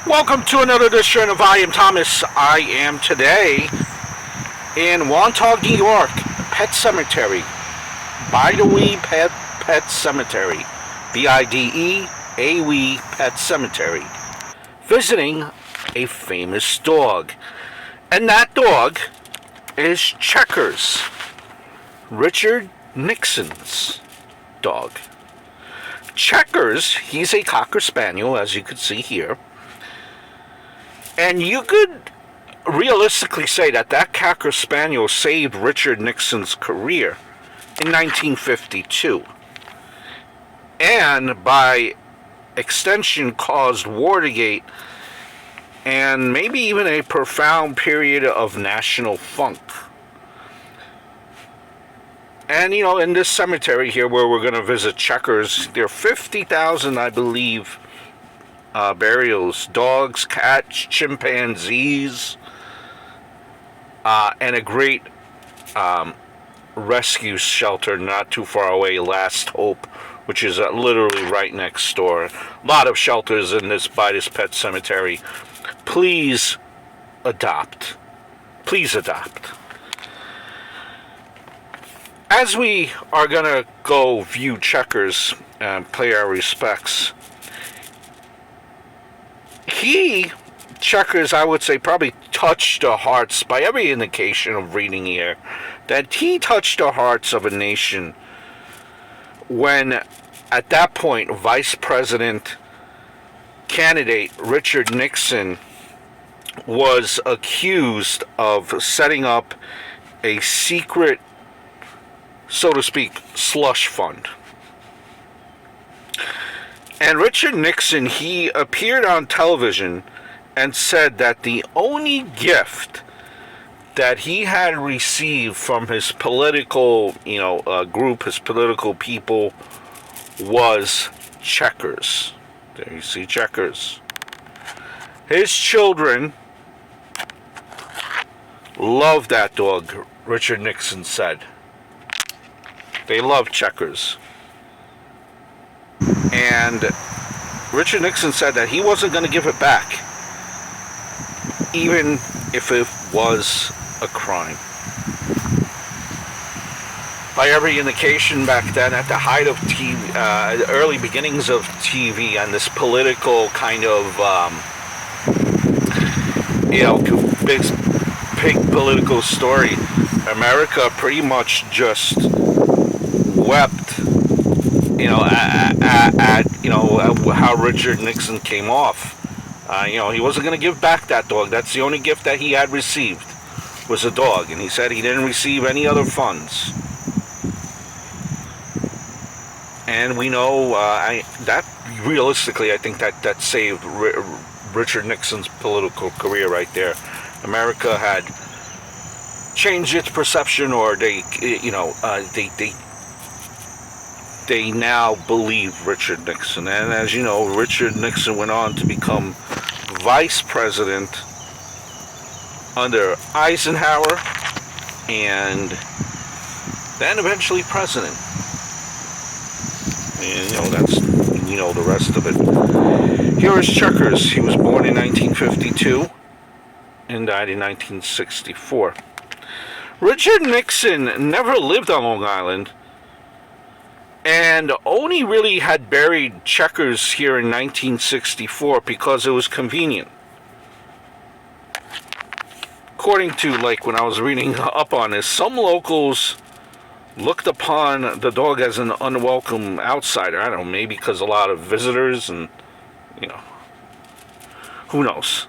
Welcome to another edition of I Am Thomas. I am today in Wantagh, New York, Pet Cemetery. Bideawee Pet Cemetery. Bideawee Pet Cemetery. Visiting a famous dog. And that dog is Checkers. Richard Nixon's dog. Checkers, he's a Cocker Spaniel, as you can see here. And you could realistically say that Cocker Spaniel saved Richard Nixon's career in 1952. And by extension caused Watergate and maybe even a profound period of national funk. And, in this cemetery here where we're going to visit Checkers, there are 50,000, I believe, burials, dogs, cats, chimpanzees, and a great rescue shelter not too far away, Last Hope, which is literally right next door. A lot of shelters by this pet cemetery. Please adopt. Please adopt. As we are going to go view Checkers and pay our respects, Checkers, I would say, probably touched the hearts, by every indication of reading here, that he touched the hearts of a nation when, at that point, Vice President candidate Richard Nixon was accused of setting up a secret, so to speak, slush fund. And Richard Nixon, he appeared on television and said that the only gift that he had received from his political, group, his political people, was Checkers. There you see Checkers. His children loved that dog, Richard Nixon said. They loved Checkers. And Richard Nixon said that he wasn't going to give it back, even if it was a crime. By every indication back then, at the height of TV, the early beginnings of TV, and this political kind of, big political story, America pretty much just wept, at how Richard Nixon came off. He wasn't going to give back that dog. That's the only gift that he had received, was a dog, and he said he didn't receive any other funds. And we know that realistically, I think that saved Richard Nixon's political career right there. America had changed its perception, or they now believe Richard Nixon. And as you know, Richard Nixon went on to become vice president under Eisenhower, and then eventually president. And the rest of it. Here is Checkers. He was born in 1952 and died in 1964. Richard Nixon never lived on Long Island, and only really had buried Checkers here in 1964 because it was convenient. According to, when I was reading up on this, some locals looked upon the dog as an unwelcome outsider. I don't know, maybe because a lot of visitors and, who knows.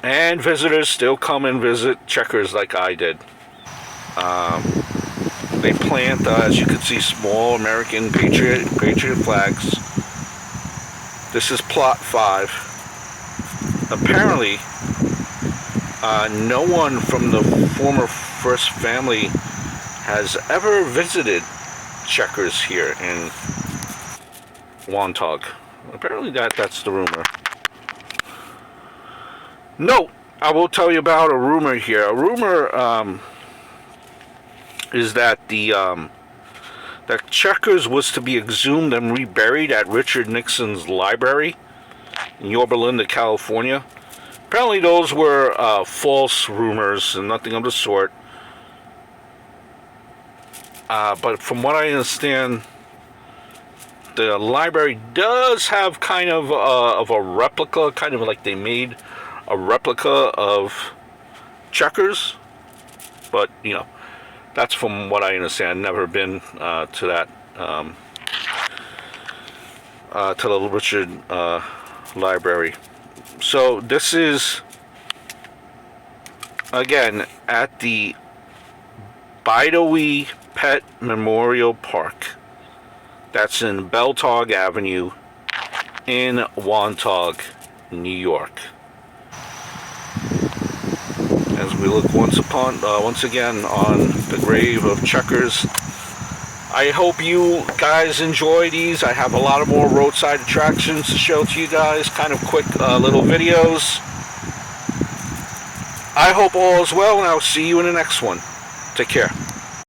And visitors still come and visit Checkers like I did. They plant, as you can see, small American Patriot flags. This is plot 5. Apparently, no one from the former First Family has ever visited Checkers here in Wantagh. Apparently that's the rumor. Note, I will tell you about a rumor here. A rumor is that the that Checkers was to be exhumed and reburied at Richard Nixon's library in Yorba Linda, California. Apparently those were false rumors and nothing of the sort. But from what I understand, the library does have kind of a replica, kind of like they made a replica of Checkers. But, you know, that's from what I understand. I've never been to that, to the Richard library. So this is, again, at the Bidawee Pet Memorial Park. That's in Beltog Avenue in Wantagh, New York. As we look once again on the grave of Checkers. I hope you guys enjoy these. I have a lot of more roadside attractions to show to you guys. Kind of quick little videos. I hope all is well, and I'll see you in the next one. Take care.